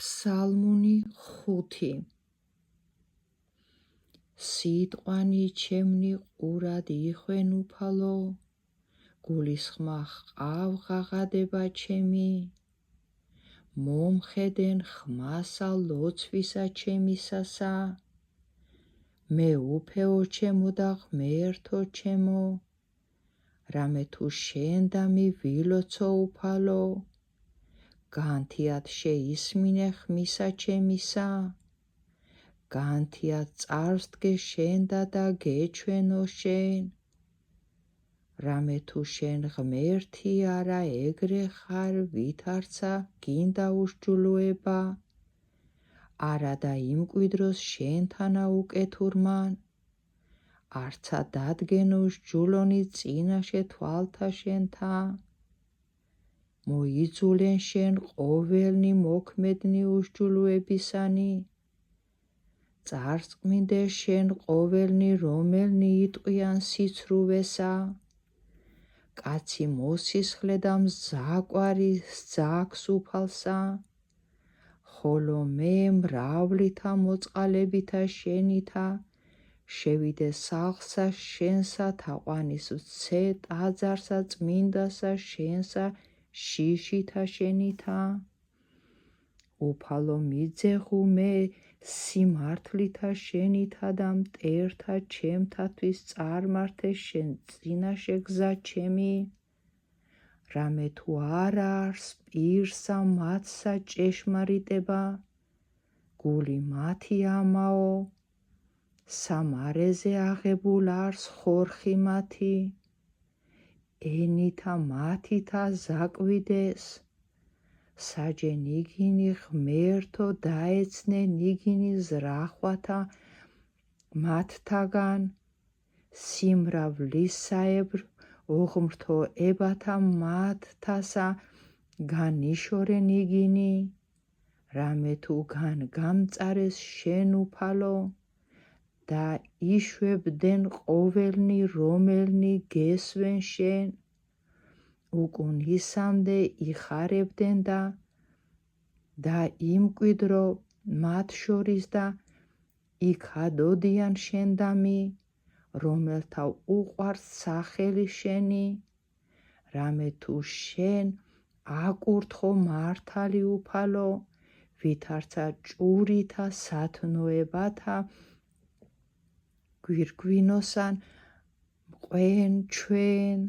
ფსალმუნი 5. სიტყვანი ჩემნი ყურად იხვენ უფალო, გულისხმა ჰყავ ღაღადება ჩემი, მომხედენ ხმასა ლოცვისა ჩემისასა, მე უფეო ჩემო და ღმერთო ჩემო, რამე თუ შენ და მივილოცო უფალო, განთიად შეისმინე ხმისა ჩემისა, განთიად წარსდგე შენ და გეჩვენო შენ, რამე თუ შენ ღმერთი არა ეგრე ხარ ვითარცა გინდა უსჯულოება, არა და იმკვიდროს შენთანა უკეთურმან, არცა დადგენო უსჯულონი წინაშე თვალთა შენთა, მოიძულენ შენ ყოველნი მოქმედნი უსჯულოებისანი, წარსწყმინდე შენ ყოველნი რომელნი იტყვიან სიცრუვესა, კაცი მოსისხლე და მზაკვარი სძაქს უფალსა, ხოლო მე მრავლითა მოწყალებითა შენითა შევიდე სახლსა შენსა თაყვანის ვცე ტაძარსა წმინდასა შენსა შიშითა შენითა, უფალო მიძეხუ მე სიმართლითა შენითა და მტერთა ჩემთათვის წარმართე შენ წინაშე გზა ჩემი, რამე თუ არა არს პირსა მათსა ჭეშმარიტება, გული მათი ამაო, სამარეზე აღებულ არს ხორხი მათი, ენითა მათითა ზაკვიდეს, საჯე ნიგინი ღმერთო დაეცნე ნიგინი ზრახვათა მათთაგან, სიმრავლისაებრ ოღმრთო ებათა მათთასა განიშორე ნიგინი, რამე თუ გამწარეს შენ უფალო, და იშვებდნენ ყოველნი რომელნი გესვენ შენ, უკუნ ისამდე იხარებდნენ და იმკვიდრო მათ შორის და იქადოდიან შენ დამი, რომელთა უყვარს სახელი შენი, რამე თუ შენ აკურთხო მართალი უფალო, ვითარცა ჭურითა სათნოებათა გვირგვინოსან მყვენ ჩვენ